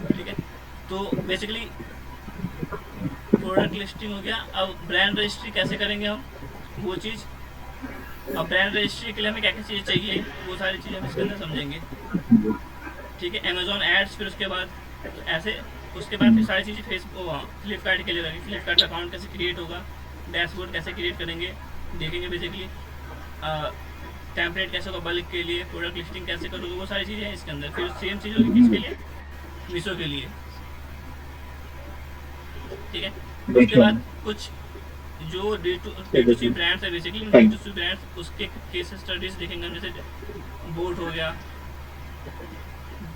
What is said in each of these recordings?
ठीक है, तो बेसिकली प्रोडक्ट लिस्टिंग हो गया। अब ब्रांड रजिस्ट्री कैसे करेंगे हम, वो चीज़। अब ब्रांड रजिस्ट्री के लिए हमें क्या क्या चीज़ें चाहिए, वो सारी चीज़ें हम इसके अंदर समझेंगे। ठीक है, अमेजोन एड्स, फिर उसके बाद तो ऐसे, उसके बाद फिर सारी चीज़ें फेसबुक फ्लिपकार्ट के लिए रहेंगी। फ्लिपकार्ट का अकाउंट कैसे क्रिएट होगा, डैशबोर्ड कैसे क्रिएट करेंगे, देखेंगे बेसिकली। टेम्पलेट कैसे होगा बल्क के लिए, प्रोडक्ट लिस्टिंग कैसे करोगे, वो सारी चीज़ें हैं इसके अंदर। फिर सेम चीज़ होगी किसके लिए, मीशो के लिए। ठीक है, उसके देखिए। बाद कुछ जो डी टू सी ब्रांड्स है, basically D to C brands, उसके केस स्टडीज देखेंगे हम। जैसे बोट हो गया,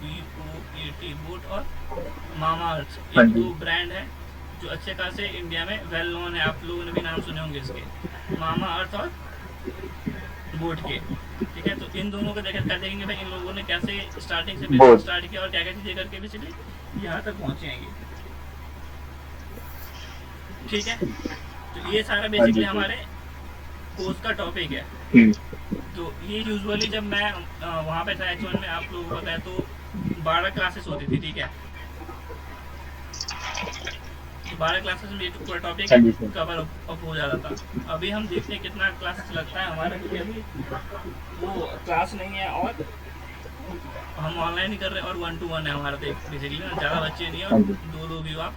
BOAT, बोट, और मामा अर्थ, ये हाँ दो जी। ब्रांड है जो अच्छे खासे इंडिया में वेल नोन है। आप लोगों ने भी नाम सुने होंगे इसके, मामा अर्थ और बोट के। ठीक है, तो इन दोनों को देखेंगे भाई इन लोगों ने कैसे स्टार्टिंग से बिजनेस बहुत। स्टार्ट किया और क्या क्या चीज़ें करके बेसिकली यहाँ तक पहुँचे हैं ये। ठीक है, तो ये सारा हाँ बेसिकली जी सर। हमारे कोर्स का टॉपिक है। हम्म। तो ये यूजुअली जब मैं वहाँ पे था H1 में, आप लोगों को बताया तो 12 क्लासेस होती थी। ठीक है, तो 12 क्लासेस में ये पूरा टॉपिक हाँ जी सर। कवर अप हो जाता था। अभी हम देखते हैं कितना क्लासेस लगता है हमारा, क्योंकि अभी वो क्लास नहीं है और हम ऑनलाइन ही कर रहे हैं, और 1 to 1 है हमारा। तो बेसिकली ना ज़्यादा बच्चे नहीं है, और हाँ जी। दो दो भी हो आप।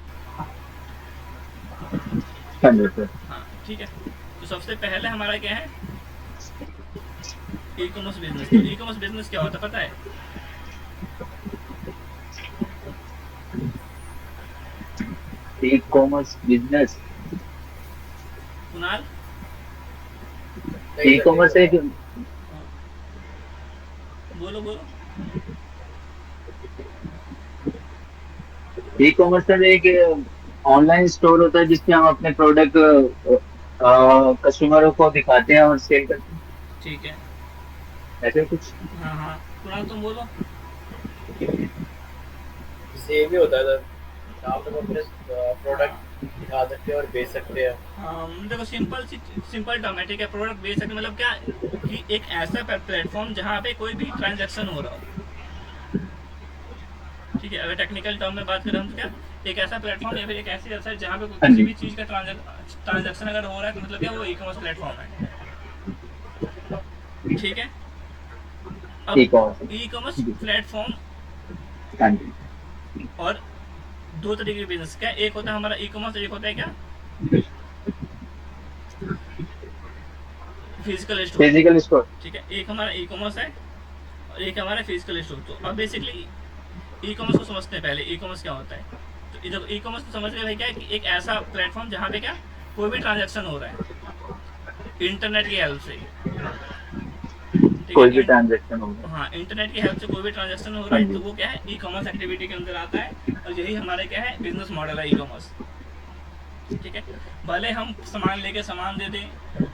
हाँ जी सर। हाँ, ठीक है, तो सबसे पहले हमारा क्या है, ई कॉमर्स बिजनेस। तो ई कॉमर्स बिजनेस क्या होता है पता है? E commerce business. Kunal, e commerce एक बोलो बोलो। ई कॉमर्स सर एक ऑनलाइन स्टोर होता है जिसमें हम अपने प्रोडक्ट कस्टमरों को दिखाते हैं और सेल करते हैं। ठीक है, ऐसे कुछ। हाँ हाँ, कुणाल तुम बोलो। सेम ही होता है सर, जहाँ पे हम अपने प्रोडक्ट हाँ दिखा सकते हैं और बेच सकते हैं। देखो, सिंपल टर्म है। ठीक है, प्रोडक्ट बेच सकते मतलब क्या, कि एक ऐसा प्लेटफॉर्म जहाँ पे कोई भी ट्रांजैक्शन हो रहा हो। ठीक है, अगर टेक्निकल टर्म में बात करें हम, तो क्या, एक ऐसा प्लेटफॉर्म या फिर एक ऐसी वेबसाइट जहाँ पे हाँ किसी जी। भी चीज़ का ट्रांजैक्शन अगर हो रहा है, तो मतलब क्या, वो ई कॉमर्स प्लेटफॉर्म है। ठीक है, ई अब कॉमर्स। ई कॉमर्स प्लेटफॉर्म हाँ जी। और दो तरीके के बिजनेस, क्या, एक होता है हमारा ई कॉमर्स, एक होता है क्या, फिजिकल स्टोर। Physical store. ठीक है, एक हमारा ई कॉमर्स है और एक हमारा फिजिकल स्टोर। तो अब बेसिकली ई कॉमर्स को समझते हैं पहले, ई कॉमर्स क्या होता है। तो जब ई कॉमर्स को समझ रहे भाई, क्या है कि एक ऐसा प्लेटफॉर्म जहाँ पे क्या, कोई भी ट्रांजैक्शन हो रहा है इंटरनेट की हेल्प से। ठीक कोई भी है, ट्रांजेक्शन होगा। हाँ, इंटरनेट की हेल्प से कोई भी ट्रांजैक्शन हो रहा हाँ है, तो जी। वो क्या है, ई कॉमर्स एक्टिविटी के अंदर आता है। और यही हमारे क्या है, बिजनेस मॉडल है ई कॉमर्स। ठीक है, भले हम सामान लेके सामान दे दें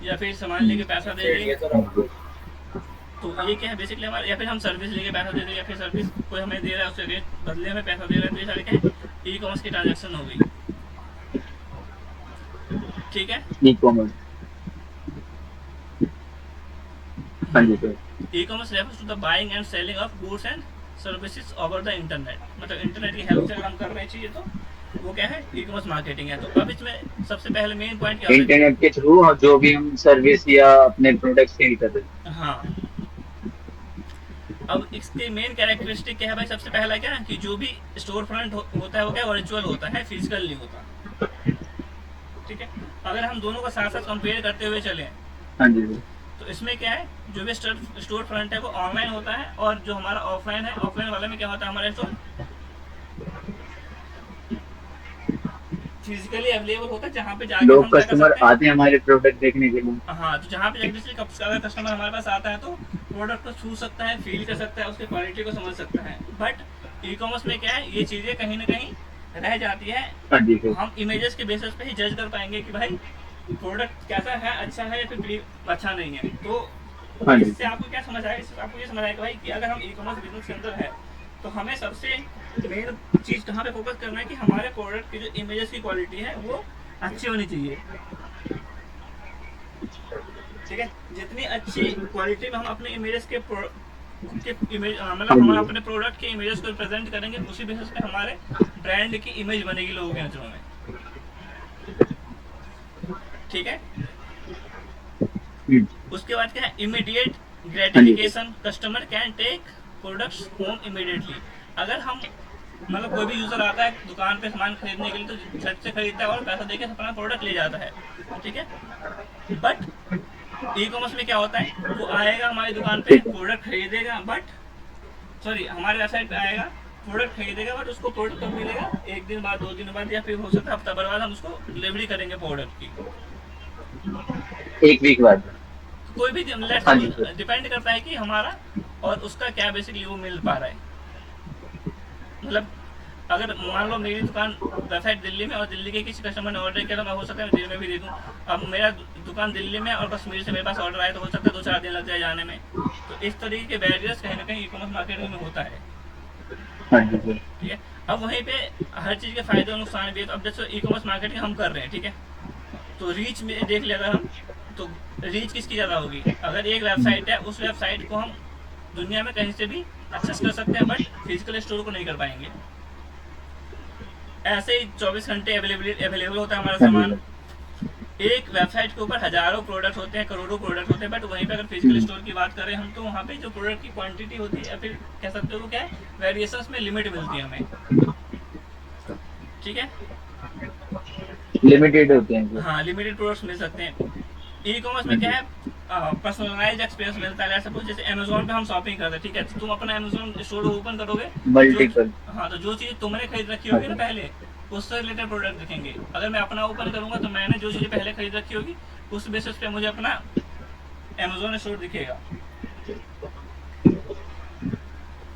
या फिर सामान लेके पैसा दे सेठ दें। ये सर हाँ आप जी। तो ये क्या है बेसिकली हमारा, या फिर हम सर्विस लेके पैसा दे दें, या फिर सर्विस कोई हमें दे रहा है उससे रेट बदले हमें पैसा दे रहा है। तो ये सारे क्या है, ई कॉमर्स की ट्रांजैक्शन हो गई। ठीक है, ई कॉमर्स। हाँ जी sir. E commerce refers to the buying and selling of goods and services over the internet. मतलब इंटरनेट की हेल्प से अगर हम कर रहे हैं चीज़ें, तो वो क्या है, ई कॉमर्स मार्केटिंग है। तो अब इसमें सबसे पहले मेन पॉइंट क्या होता इंटरनेट के थ्रू जो भी हम सर्विस या अपने प्रोडक्ट सेल कर रहे है, हाँ, अब इसके मेन कैरेक्टरिस्टिक क्या है भाई, सबसे पहला क्या है कि जो भी स्टोर फ्रंट होता है वो क्या, वर्चुअल होता है, फिजिकल नहीं होता। ठीक है, अगर हम दोनों का साथ साथ कंपेयर करते हुए चलें, हैं। हाँ जी सर। तो इसमें क्या है, जो भी स्टोर फ्रंट है वो ऑनलाइन होता है, और जो हमारा ऑफलाइन है, ऑफलाइन वाले में क्या होता है, हमारे तो फिजिकली अवेलेबल होता है, जहाँ पे जाके लोग हम क्या कर कस्टमर सकते हैं। आते हैं हमारे प्रोडक्ट देखने के लिए। हाँ, तो जहाँ पे जाके बेसिकली अगर कस्टमर हमारे पास आता है, तो प्रोडक्ट को छू सकता है, फील कर सकता है, उसकी क्वालिटी को समझ सकता है। बट ई कॉमर्स में क्या है, ये चीज़ें कहीं ना कहीं रह जाती है। हाँ जी सर। हम इमेजेस के बेसिस पे ही जज कर पाएंगे कि भाई प्रोडक्ट कैसा है, अच्छा है या फिर अच्छा नहीं है। तो हाँ जी इससे आपको क्या समझ आएगा, इससे आपको ये समझ आएगा भाई कि अगर हम ई कॉमर्स बिजनेस के अंदर है, तो हमें सबसे मेन चीज़ कहाँ पे फोकस करना है, कि हमारे प्रोडक्ट की जो इमेजेस की क्वालिटी है वो अच्छी होनी चाहिए। ठीक है। जितनी अच्छी क्वालिटी में हम अपने इमेजेस के इमेज मतलब हम अपने प्रोडक्ट के इमेजेस को प्रेजेंट करेंगे, उसी बेसिस पे हमारे ब्रांड की इमेज बनेगी लोगों की नजरों में। ठीक है। उसके बाद क्या है, immediate gratification, customer can tech products home immediately. अगर हम मतलब कोई भी यूजर आता है दुकान पे सामान खरीदने के लिए तो झट से खरीदता है और पैसा देके अपना प्रोडक्ट ले जाता है, ठीक है। बट ई कॉमर्स में क्या होता है, वो आएगा हमारी दुकान पे, प्रोडक्ट खरीदेगा, बट सॉरी हमारे वेबसाइट पे आएगा, प्रोडक्ट खरीदेगा, बट उसको प्रोडक्ट कब मिलेगा, एक दिन बाद, 2 दिन बाद, या फिर हो सकता है हफ्ता भर बाद हम उसको डिलीवरी करेंगे प्रोडक्ट की, 1 वीक बाद। कोई भी हाँ जी सर। डिपेंड करता है कि हमारा और उसका क्या बेसिकली वो मिल पा रहा है। मतलब अगर मान लो मेरी दुकान वेबसाइट दिल्ली में और दिल्ली के किसी कस्टमर ने ऑर्डर किया तो मैं हो सकता है दिल्ली में भी दे दूँ। अब मेरा दुकान दिल्ली में और कश्मीर से मेरे पास ऑर्डर आया तो हो सकता है 2-4 दिन लग जाए जाने में। तो इस तरीके के बैरियर्स कहीं ना कहीं ई कॉमर्स मार्केटिंग में होता है। हाँ जी सर। ठीक है। अब वहीं पे हर चीज़ के फायदे और नुकसान भी है। तो अब जैसे ई कॉमर्स मार्केटिंग हम कर रहे हैं, ठीक है, तो रीच में देख लिया अगर हम, तो रीच किसकी ज़्यादा होगी, अगर एक वेबसाइट है उस वेबसाइट को हम दुनिया में कहीं से भी एक्सेस कर सकते हैं, बट फिजिकल स्टोर को नहीं कर पाएंगे। ऐसे ही 24 घंटे अवेलेबल होता है हमारा सामान। एक वेबसाइट के ऊपर हजारों प्रोडक्ट होते हैं, करोड़ों प्रोडक्ट होते हैं, बट वहीं पे अगर फिजिकल स्टोर की बात करें हम, तो वहाँ पे जो प्रोडक्ट की क्वांटिटी होती है, या फिर कह सकते हो वो क्या है, वेरिएशंस में लिमिट मिलती है हमें। ठीक है, लिमिटेड होते हैं। हाँ, लिमिटेड प्रोडक्ट्स मिल सकते हैं। ई कॉमर्स में क्या है, पर्सनलाइज एक्सपीरियंस मिलता है। सपोज जैसे अमेजोन पे हम शॉपिंग करते हैं, ठीक है, तो तुम अपना अमेजोन स्टोर ओपन करोगे, मल्टीपल। हाँ, तो जो चीज़ तुमने खरीद रखी होगी ना पहले, उससे रिलेटेड प्रोडक्ट दिखेंगे। अगर मैं अपना ओपन करूंगा तो मैंने जो चीज़ें पहले खरीद रखी होगी उस बेसिस पे मुझे अपना अमेजोन स्टोर दिखेगा।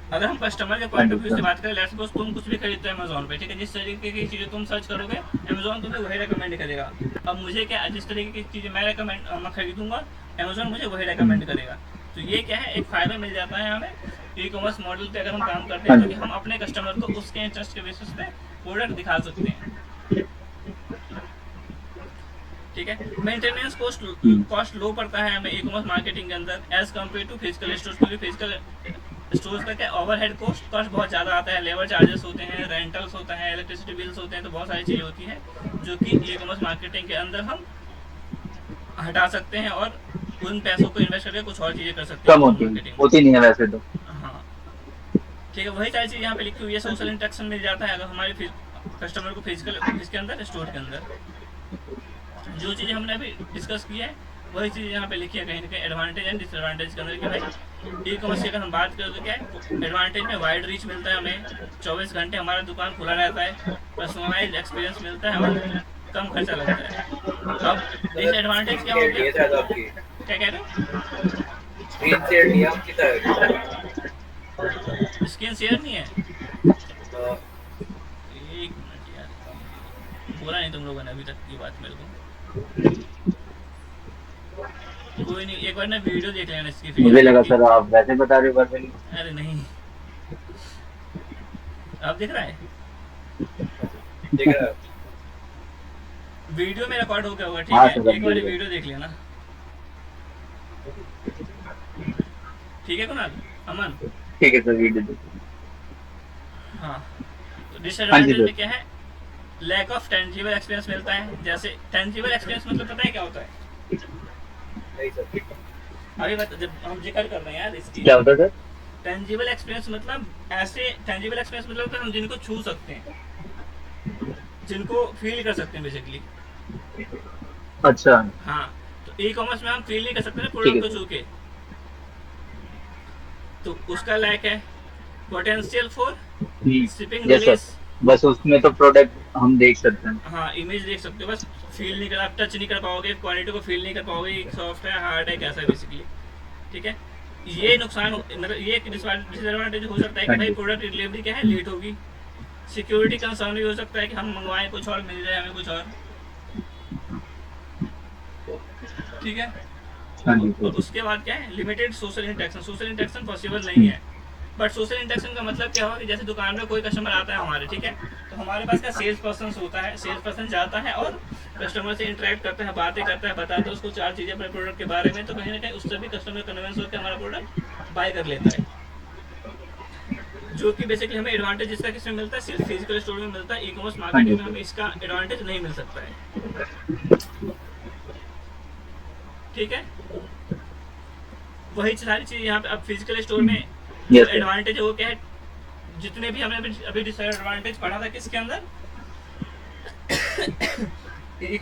अगर हम कस्टमर के पॉइंट ऑफ व्यू से बात करें, लेट्स सपोज तुम कुछ भी खरीदते हो अमेजोन पे, ठीक है, जिस तरीके की चीज़ें तुम सर्च करोगे अमेजोन तुम्हें वही रेकमेंड करेगा। अब मुझे क्या, जिस तरीके की चीज़ें मैं खरीदूंगा अमेजोन मुझे वही रेकमेंड करेगा। तो ये क्या है, एक फ़ायदा मिल जाता है हमें ई कॉमर्स मॉडल पे अगर हम काम करते हैं, तो कि हम अपने कस्टमर को उसके इंटरेस्ट के बेसिस पे प्रोडक्ट दिखा सकते हैं। ठीक है। मेंटेनेंस कॉस्ट लो पड़ता है हमें ई कॉमर्स मार्केटिंग के अंदर as compared to physical stores, क्योंकि फिजिकल स्टोर्स का क्या, ओवरहेड कॉस्ट बहुत ज़्यादा आता है, लेबर चार्जेस होते हैं, रेंटल्स होता है, इलेक्ट्रिसिटी बिल्स होते हैं, तो बहुत सारी चीज़ें होती हैं जो कि ई कॉमर्स मार्केटिंग के अंदर हम हटा सकते हैं और उन पैसों को इन्वेस्ट करके कुछ और चीज़ें कर सकते हैं। कम होती नहीं है वैसे तो। हाँ, ठीक है, वही सारी चीज़ यहाँ पे लिखी हुई है। सोशल इंटरेक्शन मिल जाता है अगर हमारे कस्टमर को फिजिकल इसके अंदर स्टोर के अंदर। जो चीज़ें हमने अभी डिस्कस की है वही चीज़ यहाँ पे लिखी है कहीं ना कहीं एडवांटेज एंड डिसएडवांटेज के अंदर। कि भाई ई कॉमर्स की अगर हम बात करें तो क्या है, एडवांटेज में वाइड रीच मिलता है हमें, 24 घंटे हमारा दुकान खुला रहता है, पर्सनलाइज एक्सपीरियंस मिलता है और कम खर्चा लगता है। अब डिसएडवांटेज क्या हो गया, क्या कह रहे हो, स्क्रीन शेयर नहीं आपकी तरह, स्क्रीन शेयर नहीं है, हाँ, एक मिनट यार, बोला नहीं तुम लोगों ने अभी तक ये बात मेरे को। कोई नहीं, एक बार ना वीडियो देख लेना इसकी, फिर मुझे लगा सर आप वैसे बता रहे हो verbally। अरे नहीं, अब दिख रहा है, देख रहा है। वीडियो में रिकॉर्ड हो गया होगा, ठीक हाँ है, सर, एक बार देख रहे। वीडियो देख लेना, ठीक है कुणाल, अमन। ठीक है सर, वीडियो देखो। हाँ, तो हाँ डिसएडवांटेज जी में सर। क्या है, लैक ऑफ टेंजिबल एक्सपीरियंस मिलता है। जैसे टेंजिबल एक्सपीरियंस मतलब पता है क्या होता है, नहीं सर, अभी जब हम जिक्र कर रहे हैं यार इसकी, क्या होता है सर? टेंजिबल एक्सपीरियंस मतलब ऐसे, टेंजिबल एक्सपीरियंस मतलब हम जिनको छू सकते हैं, जिनको फील कर सकते हैं बेसिकली। अच्छा। हाँ, तो ई कॉमर्स में हम फील नहीं कर सकते ना ठीक प्रोडक्ट है को सर। छू के, तो उसका लैक है। Potential for shipping yes sir, delays, बस उसमें तो प्रोडक्ट हम देख सकते हैं। हाँ, इमेज देख सकते हो, बस फील नहीं कर, आप टच नहीं कर पाओगे, क्वालिटी को फील नहीं कर पाओगे, सॉफ्ट है हार्ड है कैसा है बेसिकली। ठीक है, ये नुकसान मतलब ये एक डिसएडवांटेज हो सकता है कि हाँ भाई जी। प्रोडक्ट डिलीवरी क्या है, लेट होगी। सिक्योरिटी कंसर्न भी हो सकता है कि हम मंगवाएं कुछ और मिल जाए हमें कुछ और। ठीक है, हाँ जी और सर। उसके बाद क्या है, limited social interaction. Social interaction possible नहीं है, बट सोशल इंटरेक्शन का मतलब क्या होगा कि जैसे दुकान में कोई कस्टमर आता है हमारे, ठीक है, तो हमारे पास क्या सेल्स पर्सन होता है, सेल्स पर्सन जाता है और कस्टमर से इंटरेक्ट करता है, बातें करता है, बताता है उसको 4 चीज़ें अपने प्रोडक्ट के बारे में, तो कहीं ना कहीं उससे भी कस्टमर कन्विंस होकर हमारा प्रोडक्ट बाय कर लेता है। जो कि बेसिकली हमें एडवांटेज इसका किसमें मिलता है, सिर्फ फिजिकल स्टोर में मिलता है। ई कॉमर्स हाँ जी मार्केटिंग में सर। हमें इसका एडवांटेज नहीं मिल सकता है। ठीक है, वही सारी चीज़ यहाँ पे अब फिजिकल स्टोर में जो यस सर। एडवांटेज है वो क्या है, जितने भी हमने अभी डिसएडवांटेज पढ़ा था किसके अंदर, ई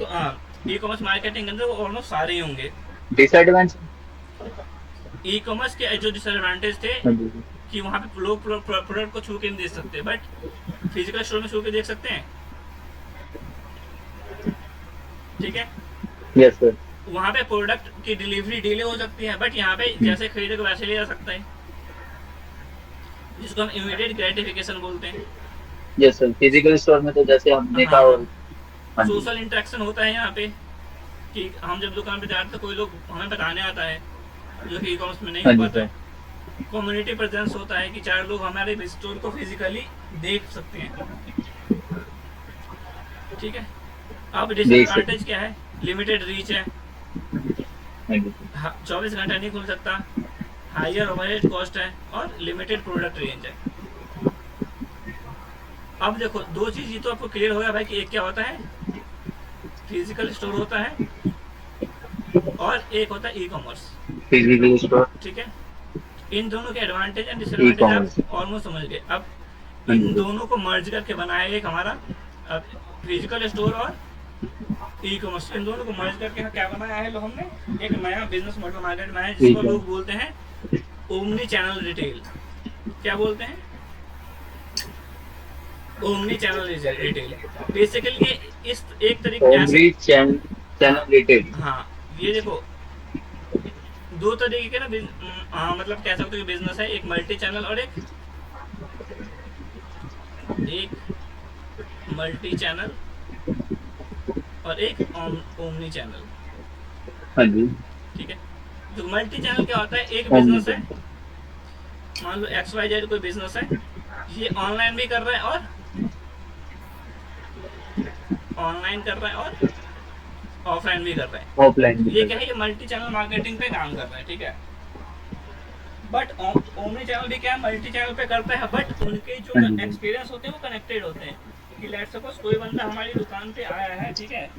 कॉमर्स मार्केटिंग के अंदर, वो ऑलमोस्ट सारे ही होंगे। डिसएडवांटेज। ई कॉमर्स के जो डिसएडवांटेज थे हाँ जी सर। कि वहाँ पे लोग प्रोडक्ट को छू के नहीं देख सकते, बट फिजिकल स्टोर में छू के देख सकते हैं। ठीक है, यस सर। वहाँ पे प्रोडक्ट की डिलीवरी डिले हो सकती है, बट यहाँ पे जैसे खरीदे को वैसे लिया जा सकता है, जिसको हम इमीडिएट ग्रेटिफिकेशन बोलते हैं। यस सर, फिजिकल स्टोर में तो जैसे हम देखा हाँ, हो। हाँ जी। सोशल इंटरेक्शन होता है यहाँ पे कि हम जब दुकान पे जाते हैं तो कोई लोग हमें बताने आता है, जो कि ई कॉमर्स में नहीं हाँ हो जी पाता है। सर। कम्युनिटी प्रेजेंस होता है कि 4 लोग हमारे स्टोर को फिजिकली देख सकते हैं। ठीक है, अब देख सकते डिसएडवांटेज क्या है, लिमिटेड रीच है, हाँ जी सर। 24 घंटा नहीं खुल सकता, हायर ओवरहेड कॉस्ट है, और लिमिटेड प्रोडक्ट रेंज है। अब देखो, 2 चीज़ ये तो आपको क्लियर हो गया भाई कि एक क्या होता है, फिजिकल स्टोर होता है, और एक होता है ई कॉमर्स। Physical store. ठीक है, इन दोनों के एडवांटेज एंड ई-कॉमर्स। डिसएडवांटेज आप ऑलमोस्ट समझ गए। अब हाँ जी इन सर। दोनों को मर्ज करके बनाया एक हमारा फिजिकल स्टोर और ई कॉमर्स, इन दोनों को मर्ज करके क्या बनाया है, हमने एक नया बिजनेस मॉडल मार्केट में है, जिसको ई-कॉमर्स। लोग बोलते हैं ओमनी चैनल रिटेल। क्या बोलते हैं, ओमनी चैनल रिटेल। बेसिकली ये इस एक तरीके ऐसे, ओमनी चैनल रिटेल। हाँ ये देखो 2 तरीके के ना मतलब कह सकते हो कि बिजनेस है, एक मल्टी चैनल और एक मल्टी चैनल और एक ओमनी चैनल। हाँ जी। ठीक है, तो मल्टी चैनल क्या होता है, एक ओमनी बिजनेस है, मान लो XYZ कोई बिजनेस है, ये ऑनलाइन भी कर रहा है और ऑफलाइन भी कर रहा है। ऑफलाइन। ये क्या है, ये मल्टी चैनल मार्केटिंग पे काम कर रहा है। ठीक है, बट ओमनी चैनल भी क्या है, मल्टी चैनल पे करता है, बट उनके जो एक्सपीरियंस होते हैं वो कनेक्टेड होते हैं। कि लेट्स सपोज कोई बंदा हमारी दुकान पे आया है, ठीक है,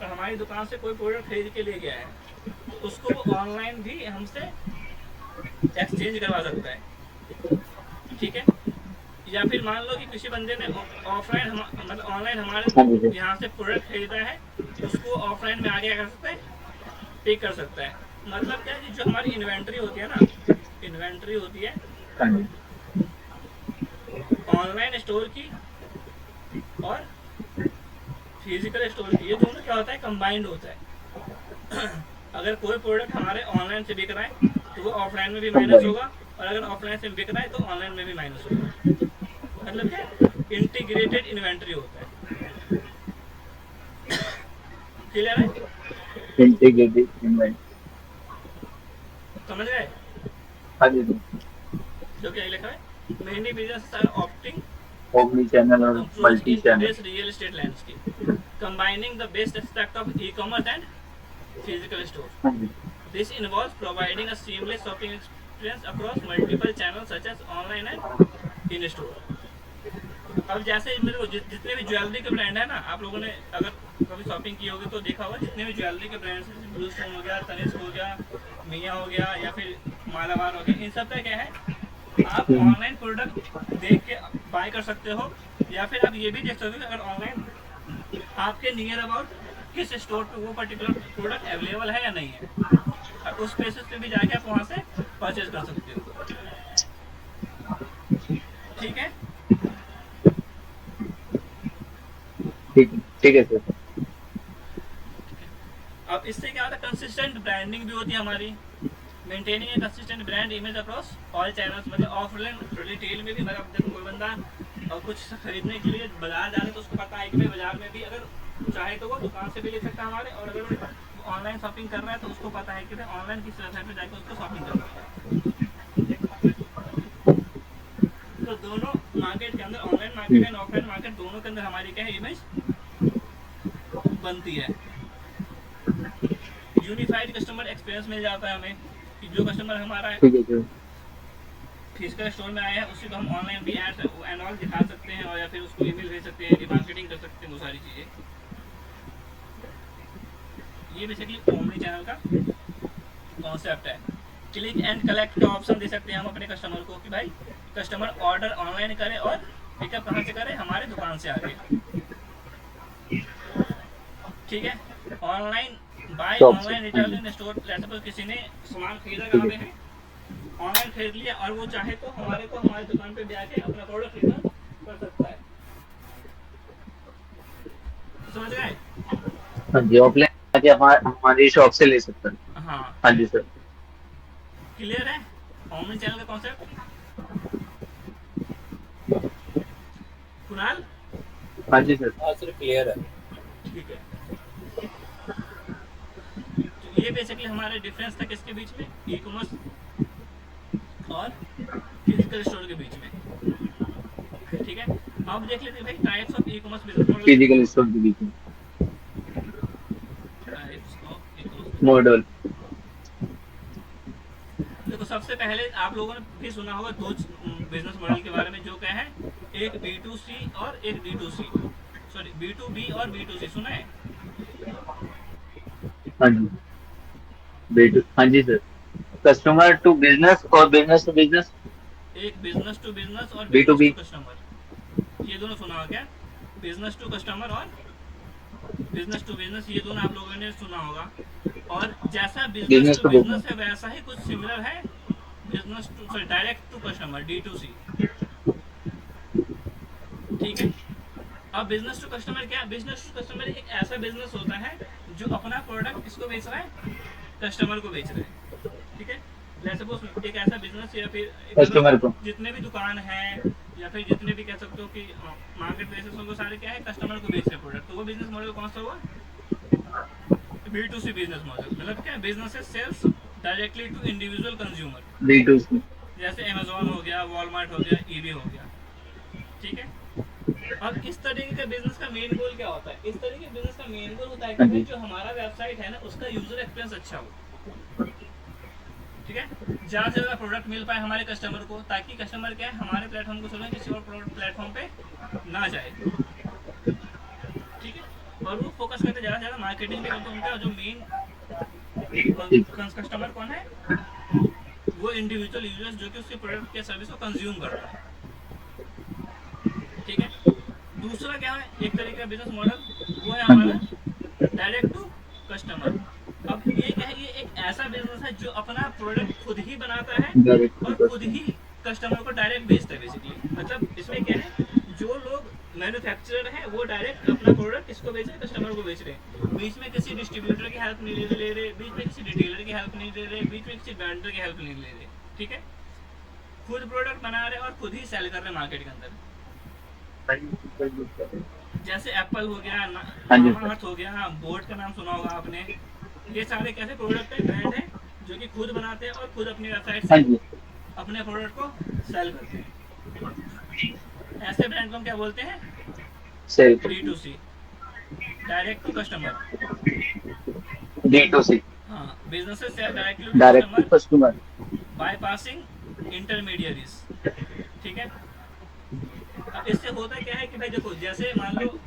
और हमारी दुकान से कोई प्रोडक्ट खरीद के ले गया है, तो उसको वो ऑनलाइन भी हमसे एक्सचेंज करवा सकता है। ठीक है, या फिर मान लो कि किसी बंदे ने ऑफलाइन मतलब ऑनलाइन हमारे यहाँ से प्रोडक्ट खरीदा है, उसको ऑफलाइन में आगे क्या कर सकता है, पिक कर सकता है। मतलब क्या है, जो हमारी इन्वेंट्री होती है ना, इन्वेंट्री होती है ऑनलाइन स्टोर की और फिजिकल स्टोर की, ये दोनों क्या होता है, कंबाइंड होता है। अगर कोई प्रोडक्ट हमारे ऑनलाइन से बिक रहा है तो वो ऑफलाइन में भी माइनस होगा, और अगर ऑफलाइन से बिक रहा है तो ऑनलाइन में भी माइनस होगा। मतलब क्या, इंटीग्रेटेड इन्वेंट्री होता है। क्लियर है, इंटीग्रेटेड इन्वेंट्री। समझ गए। हाँ जी। जो क्या लिखा है, many business are opting omni channel or multi channel real estate landscape, combining the best aspect of e commerce and physical store. हाँ जी। This involves providing a seamless shopping experience across multiple channels such as online and in-store. अब जैसे मेरे को जितने भी jewellery के brand है ना, आप लोगों ने अगर कभी शॉपिंग की होगी तो देखा होगा, जितने भी ज्वेलरी के ब्रांड्स हैं, ब्लू स्टोन हो गया, तनिष्क हो गया, मिया हो गया, या फिर मालाबार हो गया, इन सब का क्या है, आप ऑनलाइन प्रोडक्ट देख के बाय कर सकते हो, या फिर आप ये भी देख सकते हो अगर ऑनलाइन आपके नियर अबाउट किस स्टोर पे वो पर्टिकुलर प्रोडक्ट अवेलेबल है या नहीं है, और उस बेसिस पे भी जाके आप वहाँ से परचेज कर सकते हो। ठीक है, ठीक है सर। अब इससे क्या होता है, कंसिस्टेंट ब्रांडिंग भी होती है हमारी, मेंटेनिंग ए consistent brand image across all channels. मतलब ऑफलाइन रिटेल में भी, मतलब देखो कोई बंदा और कुछ खरीदने के लिए बाजार जा रहे तो उसको पता है कि भाई बाजार में भी अगर चाहे तो वो दुकान से भी ले सकता है हमारे, और अगर ऑनलाइन शॉपिंग कर रहा है तो उसको पता है कि भाई ऑनलाइन किस वेबसाइट पे जाकर उसको शॉपिंग करना है। तो दोनों मार्केट के अंदर, online market and offline market दोनों के अंदर हमारी क्या है, इमेज बनती है। यूनिफाइड कस्टमर एक्सपीरियंस मिल जाता है हमें कि जो कस्टमर हमारा ठीक है सर। फिजिकल स्टोर में आया है उसी को हम ऑनलाइन भी एड एंड ऑल दिखा सकते हैं, और या फिर उसको ईमेल भेज सकते हैं, रिमार्केटिंग कर सकते हैं, वो सारी चीज़ें। ये बेसिकली ओमनी चैनल का कॉन्सेप्ट है। क्लिक एंड कलेक्ट का ऑप्शन दे सकते हैं हम अपने कस्टमर को कि भाई कस्टमर ऑर्डर ऑनलाइन करे और पिकअप कहाँ से करे, हमारे दुकान से आके। ठीक है, online buy online retail in store. जैसे किसी ने सामान खरीदा कहाँ पे है, ऑनलाइन खरीद लिया, और वो चाहे तो हमारे दुकान पे भी आके अपना प्रोडक्ट रिटर्न कर सकता है। समझ गए? हाँ जी, ऑफलाइन आके हमारी शॉप से ले सकते हैं। हाँ, हाँ जी सर। क्लियर है ओमनी चैनल का कॉन्सेप्ट? कुणाल? हाँ जी सर। हाँ सर क्लियर है। ठीक है, तो ये बेसिकली हमारे डिफरेंस था किसके बीच में, ई कॉमर्स और फिजिकल स्टोर के बीच में। ठीक है, अब देख लेते हैं भाई types of e commerce business model. Physical store के बीच में types of e commerce model. देखो, सबसे पहले आप लोगों ने भी सुना होगा दो बिजनेस मॉडल के बारे में, जो क्या है, एक B2C और एक D2C, सॉरी B2B और B2C, सुना है? हाँ जी बेटू। हाँ जी सर। कस्टमर टू बिजनेस और बिजनेस टू बिजनेस। एक बिजनेस टू बिजनेस और बिजनेस B2B। टू कस्टमर, ये दोनों सुना होगा क्या? बिजनेस टू कस्टमर और बिजनेस टू बिजनेस, ये दोनों आप लोगों ने सुना होगा। और जैसा business business to to business business. है वैसा ही कुछ सिमिलर है business to, sorry direct to customer, D2C। ठीक है, अब बिजनेस टू कस्टमर क्या है? बिजनेस टू कस्टमर एक ऐसा बिजनेस होता है जो अपना प्रोडक्ट किसको बेच रहा है, कस्टमर को बेच रहा है। ठीक है, जैसे वो एक ऐसा बिजनेस या फिर कस्टमर को। जितने भी दुकान है या फिर जितने भी कह सकते हो कि मार्केट प्लेसेस होंगे, सारे क्या है, कस्टमर को बेच रहे प्रोडक्ट। तो वो बिजनेस मॉडल कौन सा हुआ? B2C business model. मतलब क्या, business sales directly to individual consumer, B2C। जैसे अमेजोन हो गया, वॉलमार्ट हो गया, eBay हो गया। ठीक है, अब इस तरीके का बिजनेस का मेन गोल क्या होता है? इस तरीके के बिजनेस का मेन गोल होता है कि भाई जो हमारा वेबसाइट है ना, उसका यूजर एक्सपीरियंस अच्छा हो। ठीक है, ज़्यादा से ज़्यादा प्रोडक्ट मिल पाए हमारे कस्टमर को, ताकि कस्टमर क्या है, हमारे प्लेटफॉर्म को छोड़कर किसी और प्लेटफॉर्म पे ना जाए। ठीक है, और वो फोकस करते ज़्यादा से ज़्यादा मार्केटिंग पे, क्योंकि उनका जो मेन कस्टमर कौन है, वो इंडिविजुअल यूजर्स जो कि उसके प्रोडक्ट या सर्विस को कंज्यूम करता है। ठीक है, दूसरा क्या है, एक तरीके का बिजनेस मॉडल, वो है हमारा डायरेक्ट टू कस्टमर। अब ये क्या है, ये एक ऐसा बिजनेस है जो अपना प्रोडक्ट खुद ही बनाता है और खुद ही कस्टमर को डायरेक्ट बेचता है बेसिकली। मतलब इसमें क्या है, जो लोग मैन्युफैक्चरर हैं वो डायरेक्ट अपना प्रोडक्ट किसको बेच रहे हैं, कस्टमर को बेच रहे हैं। बीच में किसी डिस्ट्रीब्यूटर की हेल्प नहीं ले रहे, बीच में किसी रिटेलर की हेल्प नहीं ले रहे, बीच में किसी वेंडर की हेल्प नहीं ले रहे। ठीक है, खुद प्रोडक्ट बना रहे और खुद ही सेल कर रहे मार्केट के अंदर। जैसे एप्पल हो गया, मामाअर्थ हो गया, बोट का नाम सुना होगा आपने। ये सारे कैसे प्रोडक्ट है, ब्रांड है जो कि खुद बनाते हैं और खुद अपनी वेबसाइट से अपने प्रोडक्ट को सेल करते हैं। ऐसे ब्रांड को हम क्या बोलते हैं? B2C, direct to customer. D2C। हाँ, businesses sell direct to customer bypassing intermediaries. ठीक है, अब इससे होता क्या है कि भाई देखो, जैसे मान लो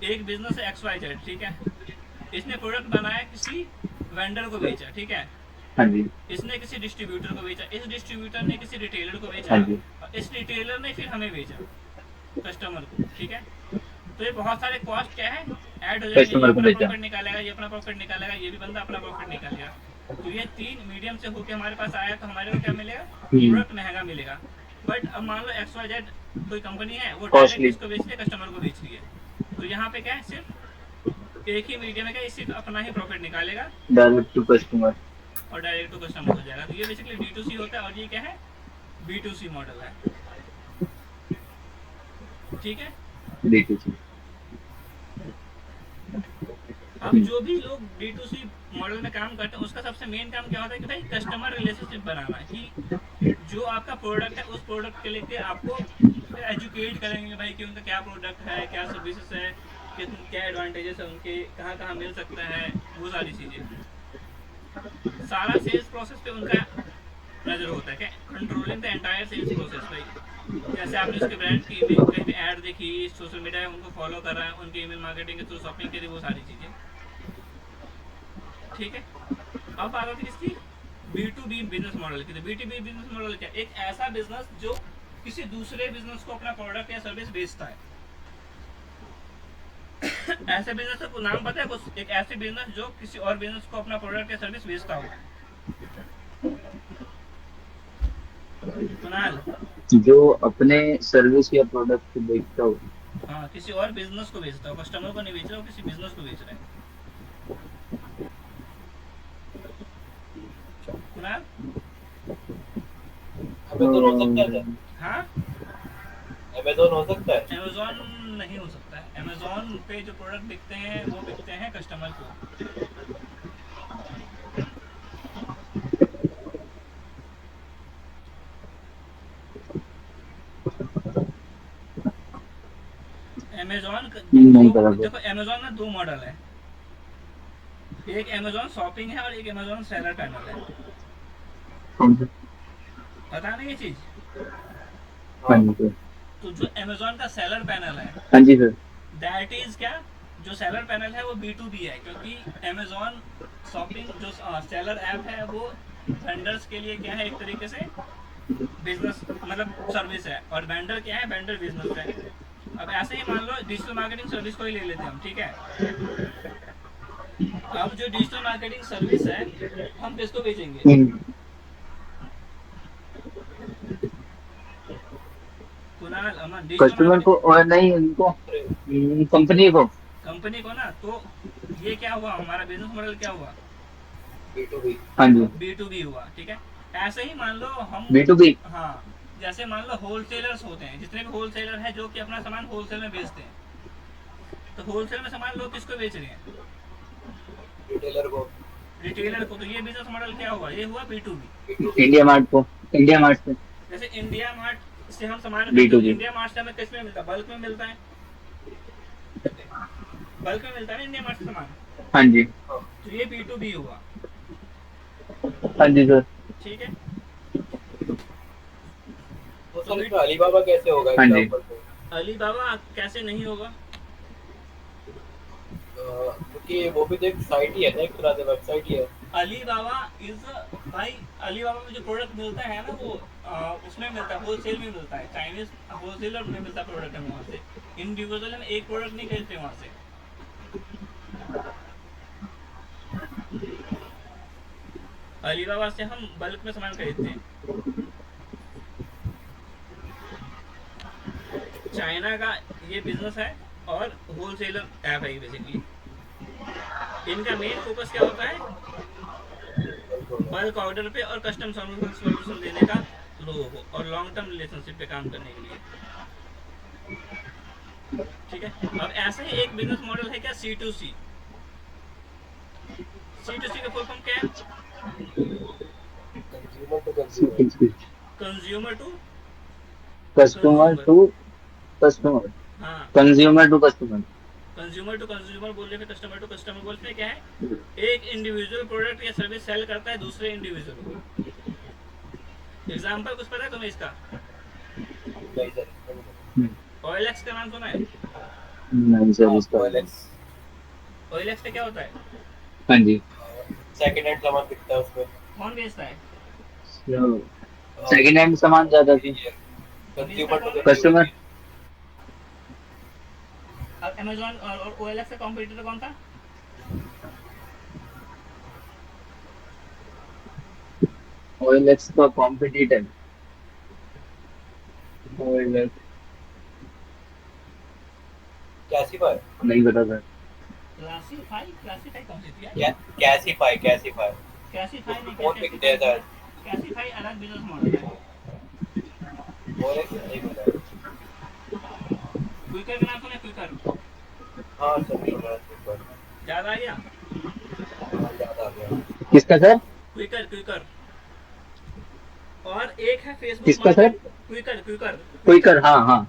एक बिजनेस है XYZ, ठीक है, इसने प्रोडक्ट बनाया, किसी वेंडर को बेचा। ठीक है, हाँ जी। इसने किसी डिस्ट्रीब्यूटर को बेचा, इस डिस्ट्रीब्यूटर ने किसी रिटेलर को बेचा, हाँ जी। और इस रिटेलर ने फिर हमें बेचा, कस्टमर को। ठीक है, तो ये बहुत सारे कॉस्ट क्या है, ऐड हो जाएंगे। ये अपना प्रॉफिट निकालेगा, ये अपना प्रॉफिट निकालेगा, ये भी बंदा अपना प्रॉफिट निकालेगा। तो ये तीन मीडियम से होके हमारे पास आया, तो हमारे को क्या मिलेगा, प्रोडक्ट महंगा मिलेगा। बट अब मान लो XYZ कोई कंपनी है, वो डायरेक्ट इसको बेच रही है, कस्टमर को बेच रही है। तो यहाँ पे क्या है, सिर्फ एक ही मीडियम है, क्या ये सिर्फ अपना ही प्रॉफिट निकालेगा डायरेक्ट टू कस्टमर और डायरेक्ट टू कस्टमर हो जाएगा। तो ये बेसिकली D2C होता है, और ये क्या है, B2C मॉडल है। ठीक है, D2C। अब जो भी लोग D2C मॉडल में काम करते हैं, उसका सबसे मेन काम क्या होता है कि भाई कस्टमर रिलेशनशिप बनाना, कि जो आपका प्रोडक्ट है उस प्रोडक्ट के लेके आपको एजुकेट करेंगे भाई कि उनका क्या प्रोडक्ट है, क्या सर्विसेज है, क्या एडवांटेजेस है उनके, कहाँ कहाँ मिल सकता है, वो सारी चीज़ें, सारा सेल्स प्रोसेस पे उनका नज़र होता है, क्या controlling the entire sales process भाई। जैसे आपने उसके ब्रांड की कहीं भी ऐड देखी, सोशल मीडिया में उनको फॉलो कर रहा है, उनके ईमेल मार्केटिंग के थ्रू शॉपिंग करी, वो सारी चीज़ें, ठीक है। अब बात आती है इसकी B2B बिजनेस मॉडल की। तो B2B बिजनेस मॉडल क्या, एक ऐसा बिजनेस जो किसी दूसरे बिजनेस को अपना प्रोडक्ट या सर्विस बेचता है। ऐसे बिजनेस का नाम पता है कुछ, एक ऐसे बिजनेस जो किसी और बिजनेस को अपना प्रोडक्ट या सर्विस बेचता हो। कुणाल, जो अपने सर्विस या प्रोडक्ट को बेचता हो। हाँ, किसी और बिजनेस को बेचता हो, कस्टमर को नहीं बेच रहा हो, किसी बिजनेस को बेच रहा है। कुणाल, अमेजोन हो सकता है सर, हाँ, अमेजोन हो सकता है। अमेजोन नहीं हो सकता है। अमेजोन पे जो प्रोडक्ट बिकते हैं वो बिकते हैं कस्टमर को। अमेजोन नहीं बराबर। देखो, अमेजोन में दो मॉडल है, एक अमेजोन शॉपिंग है और एक अमेजोन सेलर पैनल है। पता नहीं ये चीज। हाँ जी सर। तो जो अमेजोन का सेलर पैनल है, हाँ जी सर। दैट इज क्या, जो सेलर पैनल है वो B2B है, क्योंकि अमेजोन शॉपिंग जो सेलर ऐप है वो वेंडर्स के लिए क्या है, एक तरीके से बिजनेस मतलब सर्विस है, और वेंडर क्या है, वेंडर बिजनेस है। अब ऐसे ही मान लो डिजिटल मार्केटिंग सर्विस को ही ले लेते हैं हम, ठीक है। अब जो डिजिटल मार्केटिंग सर्विस है हम किसको बेचेंगे, कुणाल, अमन, डिजिटल कस्टमर को मार्केटिंग और नहीं उनको, कंपनी को। कंपनी को ना। तो ये क्या हुआ, हमारा बिजनेस मॉडल क्या हुआ, B2B। हाँ जी। B2B हुआ, ठीक है। ऐसे ही मान लो हम, B2B। हाँ, जैसे मान लो होलसेलर्स होते हैं, जितने भी होलसेलर हैं जो कि अपना सामान होलसेल में बेचते हैं, तो होलसेल में सामान लोग किसको बेच रहे हैं, रिटेलर को। रिटेलर को। तो ये बिजनेस मॉडल क्या हुआ, ये हुआ B2B। इंडिया मार्ट को, इंडिया मार्ट से। जैसे इंडिया मार्ट से हम सामान खरीदते हैं, B2B। इंडिया मार्ट से हमें किस में मिलता है, बल्क में मिलता है, बल्क में मिलता है ना इंडिया मार्ट से सामान। हाँ जी। तो ये B2B हुआ, हाँ जी सर। ठीक है। तो सर इसमें अलीबाबा कैसे होगा हाँ जी। एग्जांपल पे? अलीबाबा कैसे नहीं होगा, क्योंकि वो भी तो एक साइट ही है ना, एक तरह से वेबसाइट ही है। अलीबाबा इज, भाई अलीबाबा में जो प्रोडक्ट मिलता है ना वो उसमें मिलता है, होलसेल में मिलता है, चाइनीज होलसेलर में मिलता है प्रोडक्ट, हमें वहाँ से इंडिविजुअल हम एक प्रोडक्ट नहीं खरीदते वहाँ से। अलीबाबा से हम बल्क में सामान खरीदते हैं। चाइना का ये बिजनेस है और होलसेलर ऐप है ये बेसिकली। इनका मेन फोकस क्या होता है, बल्क ऑर्डर पे और कस्टम सॉल्यूशन देने का लोगों को, और लॉन्ग टर्म रिलेशनशिप पे काम करने के लिए, ठीक है। अब ऐसे ही एक बिजनेस मॉडल है क्या, C2C। C2C का फुल फॉर्म क्या है, consumer to consumer. Consumer to customer to customer. हाँ, consumer to customer. Consumer to consumer बोलने पे कस्टमर टू कस्टमर बोलते क्या है, एक इंडिविजुअल प्रोडक्ट या सर्विस सेल करता है दूसरे इंडिविजुअल को। एग्जांपल कुछ पता है तुम्हें इसका, नहीं सर। OLX का नाम सुना है, नहीं सर इसका। OLX का क्या होता है, हाँ जी। सेकंड हैंड सामान बिकता है उसमें। कौन बेचता है, सेकंड हैंड सामान ज्यादा थी। Consumer to customer. अब अमेजोन और OLX का कॉम्पिटिटर कौन था, OLX का कॉम्पिटिटर। OLX कैसीफाई। नहीं पता सर। क्लासीफाई कौन सी थी यार, कैसीफाई कैसीफाई नहीं, फोन बिकते हैं सर। कैसीफाई अलग बिजनेस मॉडल है। और एक नहीं पता। क्विकर का नाम सुना है, क्विकर, हाँ सर सुना है एक बार। याद आ गया, हाँ, याद आ गया। किसका सर? Quicker quicker. और एक है फेसबुक किसका सर? Quicker quicker quicker. हाँ हाँ।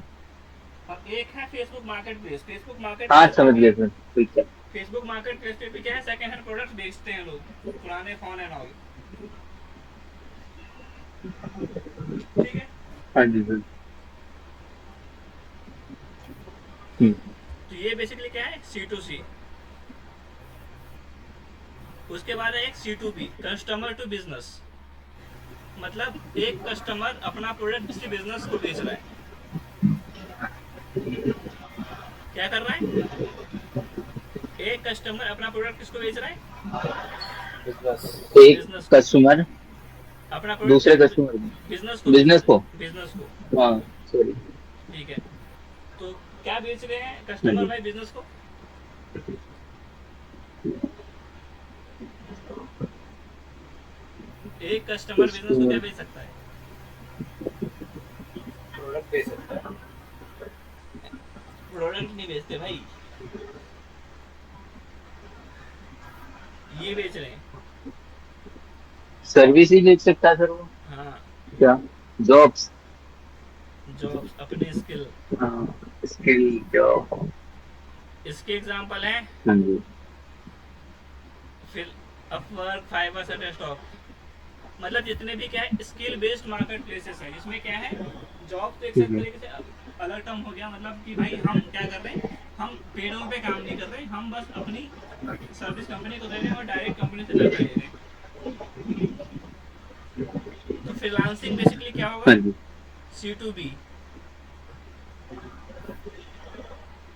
और एक है Facebook market place. Facebook market हाँ प्लेस पे समझ भी गया सर, ठीक है। फेसबुक मार्केट प्लेस पे भी क्या है, सेकंड हैंड प्रोडक्ट्स बेचते हैं लोग, पुराने फोन एंड ऑल। ठीक है। हाँ जी सर। हम्म, तो ये बेसिकली क्या है, सी टू सी। उसके बाद है एक C to B, customer to business. मतलब एक कस्टमर अपना प्रोडक्ट किसी बिजनेस को बेच रहा है। क्या कर रहा है, एक कस्टमर अपना प्रोडक्ट किसको बेच रहा है, बिजनेस। एक बिजनेस को। कस्टमर अपना प्रोडक्ट दूसरे किसको, कस्टमर बिजनेस को बेच बिजनेस रहा को। है, बिजनेस को। हाँ सॉरी। ठीक है। तो क्या बेच रहे हैं हाँ कस्टमर जी। भाई बिजनेस को, एक कस्टमर बिजनेस को क्या कस्टमर बेच सकता है, प्रोडक्ट दे सकता है। प्रोडक्ट नहीं बेचते भाई, ये बेच रहे हैं। सर्विस ही बेच सकता है सर वो। हाँ, क्या? जॉब्स। जॉब्स, अपने स्किल। हाँ, स्किल जॉब। इसके एग्जांपल हैं हाँ जी। फिर अपवर्क, फाइवर, शटरस्टॉक। मतलब जितने भी क्या है स्किल बेस्ड मार्केट प्लेसेस है, जिसमें क्या है, जॉब तो एक ठीक सब है। तरीके से अलग टर्म हो गया। मतलब कि भाई हम क्या कर रहे हैं, हम पेड़ों पे काम नहीं कर रहे, हम बस अपनी सर्विस कंपनी को दे रहे हैं और डायरेक्ट कंपनी से पैसा ले रहे हैं। तो फ्रीलांसिंग बेसिकली क्या हाँ होगा, जी। सी टू बी।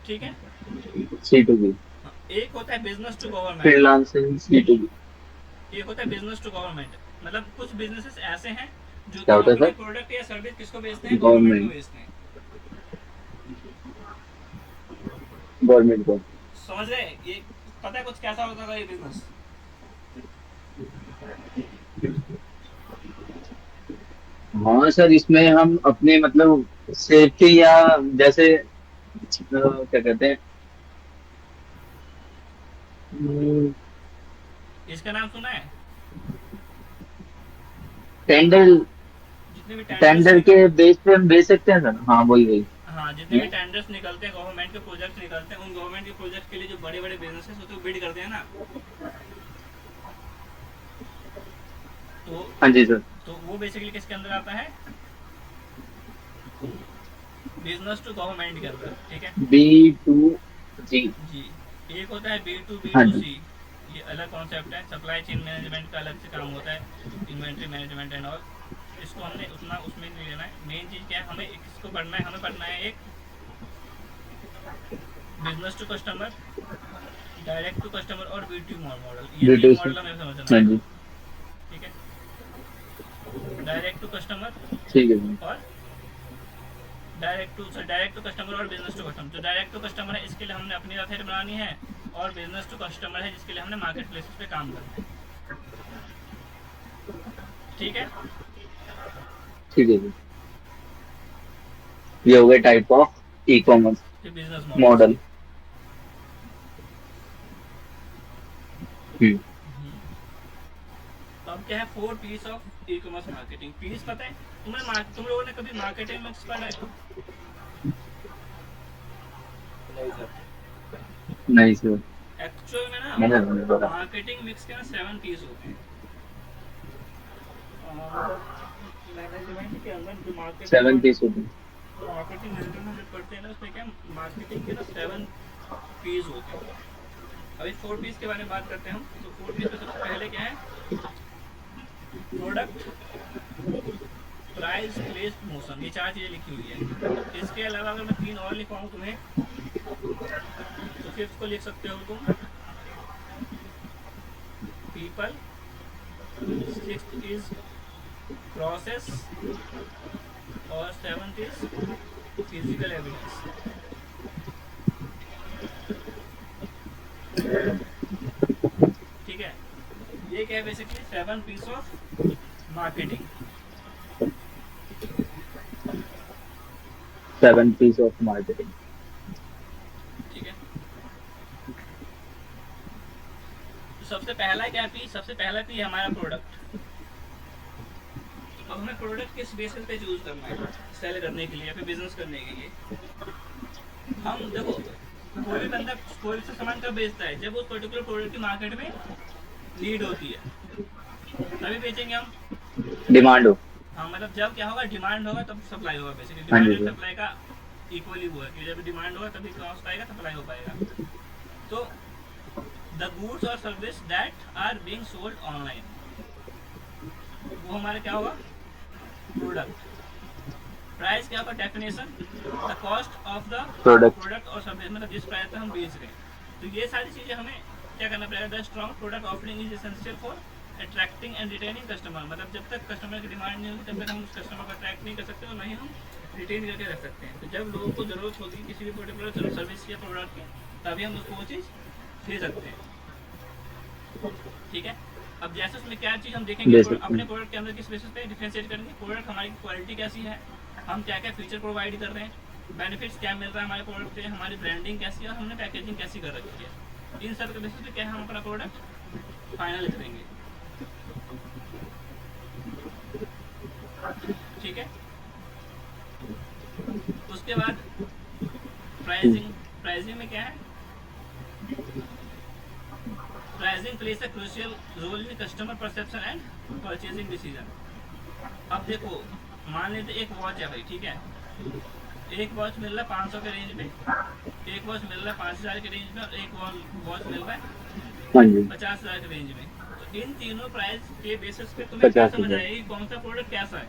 ठीक है। C to B. हाँ, एक होता है business to government, freelancing C to B. एक होता है बिजनेस टू गवर्नमेंट। मतलब कुछ बिजनेसेस ऐसे हैं जो क्या कि होता है अपने सर? प्रोडक्ट या सर्विस किसको बेचते हैं, गवर्नमेंट को गवर्नमेंट। बेचते हैं। गवर्नमेंट को। समझ रहे हैं? ये पता है कुछ कैसा होता था ये बिजनेस। हाँ सर, इसमें हम अपने मतलब सेफ्टी या जैसे क्या कहते हैं, इसका नाम सुना है, टेंडर। जितने भी टेंडर्स टेंडर निकल, के बेस पे हम बेच सकते हैं सर। हाँ वही वही। हाँ जितने भी टेंडर्स निकलते हैं, गवर्नमेंट के प्रोजेक्ट निकलते हैं, उन गवर्नमेंट के प्रोजेक्ट के लिए जो बड़े बड़े बिजनेसेस होते हैं वो बिड करते हैं ना, तो हाँ जी सर। वो बेसिकली किसके अंदर आता है, बिजनेस टू गवर्नमेंट के अंदर। ठीक है बी टू जी। जी। एक होता है बी टू बी हाँ टू जी। सी, ये अलग कॉन्सेप्ट है। सप्लाई चेन मैनेजमेंट का अलग से काम होता है, इन्वेंट्री मैनेजमेंट एंड ऑल। इसको हमने उतना उसमें नहीं लेना है। मेन चीज़ क्या है, हमें इसको पढ़ना है, हमें पढ़ना है एक business to customer, direct to customer और बी टू मॉडल। ये बी टू तीन सी। मॉडल हमें समझना हाँ है। जी। ठीक है, डायरेक्ट टू कस्टमर ठीक है सर। और डायरेक्ट टू कस्टमर और बिजनेस टू कस्टमर। जो डायरेक्ट टू कस्टमर है इसके लिए हमने अपनी वेबसाइट बनानी है, और बिजनेस टू कस्टमर है जिसके लिए हमने मार्केट प्लेसेस पे काम करना है। ठीक है, ठीक है सर। ये हो गए टाइप ऑफ ई कॉमर्स फिर बिजनेस मॉडल्स। मॉडल। हम्म। अब क्या है, 4 P's of e commerce marketing. P's पता है तुम्हें, तुम लोगों ने कभी मार्केटिंग मिक्स पढ़ा है? नहीं सर। नहीं सर। एक्चुअल में ना मैंने नहीं पढ़ा। मार्केटिंग मिक्स के ना 7 पीस होते हैं। मतलब मैनेजमेंट के अंदर जो मार्केटिंग 70 होते। मार्केटिंग मैनेजमेंट जब पढ़ते हैं ना, उसमें क्या मार्केटिंग के ना 7 पीस होते हैं। अभी 4 पीस के बारे में बात करते हैं हम। तो 4 पीस में सबसे पहले क्या है, प्रोडक्ट, प्राइस, प्लेस, प्रमोशन। ये 4 चीज़ें लिखी हुई है। इसके अलावा अगर मैं 3 और लिखवाऊँ तुम्हें, तो फिफ्थ को लिख सकते हो तुम पीपल, सिक्स्थ इज प्रोसेस, और सेवंथ इज फिजिकल एविडेंस। ठीक है, ये क्या है basically 7 P's of marketing. 7 P's of marketing. ठीक है, तो सबसे पहला क्या पी, सबसे पहला पी है हमारा प्रोडक्ट। अब हमें प्रोडक्ट किस बेसिस पे चूज करना है, सेल करने के लिए या फिर बिजनेस करने के लिए। हम देखो कोई भी बंदा कोई सा सामान कब बेचता है, जब उस पर्टिकुलर प्रोडक्ट की मार्केट में नीड होती है तभी बेचेंगे हम। डिमांड हो। हाँ मतलब जब क्या होगा, डिमांड होगा तब सप्लाई होगा, बेसिकली हाँ डिमांड जी एंड सर। सप्लाई का इक्वली वो है कि जब डिमांड होगा तभी कॉस्ट आएगा, सप्लाई हो पाएगा। तो द गुड्स और service that are being sold online, वो हमारे क्या होगा, प्रोडक्ट। प्राइस क्या होगा, definition the cost of the product. Product और सर्विस, मतलब जिस प्राइस पे हम बेच रहे हैं। तो ये सारी चीज़ें हमें क्या करना पड़ेगा, the strong product offering is essential for attracting and retaining customer, मतलब जब तक कस्टमर की डिमांड नहीं होगी तब तक हम उस कस्टमर को अट्रैक्ट नहीं कर सकते और ना ही हम रिटेन करके रख सकते हैं। तो जब लोगों को ज़रूरत होगी किसी भी पर्टिकुलर सर्विस या प्रोडक्ट की, तभी हम उसको वो चीज़ दे सकते हैं। ठीक है, अब जैसे उसमें क्या चीज़ हम देखेंगे, दे सकते अपने हैं। प्रोडक्ट के अंदर किस बेसिस पे डिफरेंशिएट करेंगे, प्रोडक्ट हमारी क्वालिटी कैसी है, हम क्या क्या फीचर प्रोवाइड कर रहे हैं, बेनिफिट्स क्या मिल रहा है हमारे प्रोडक्ट से, हमारी ब्रांडिंग कैसी है और हमने पैकेजिंग कैसी कर रखी है। इन सब के बेसिस पे क्या हम अपना प्रोडक्ट फाइनल करेंगे। ठीक है, उसके बाद प्राइसिंग। प्राइसिंग में क्या है, pricing plays a crucial role in customer perception and purchasing decision. अब देखो मान लेते एक वॉच है भाई, ठीक है, एक वॉच मिल रहा है 500 के रेंज में, एक वॉच मिल रहा है 5000 के रेंज में और एक वॉच मिल रहा है हाँ जी 50,000 के रेंज में। तो इन तीनों प्राइस के बेसिस पे तुम्हें क्या 50 समझ हजार। आएगा कि कौन सा प्रोडक्ट कैसा है।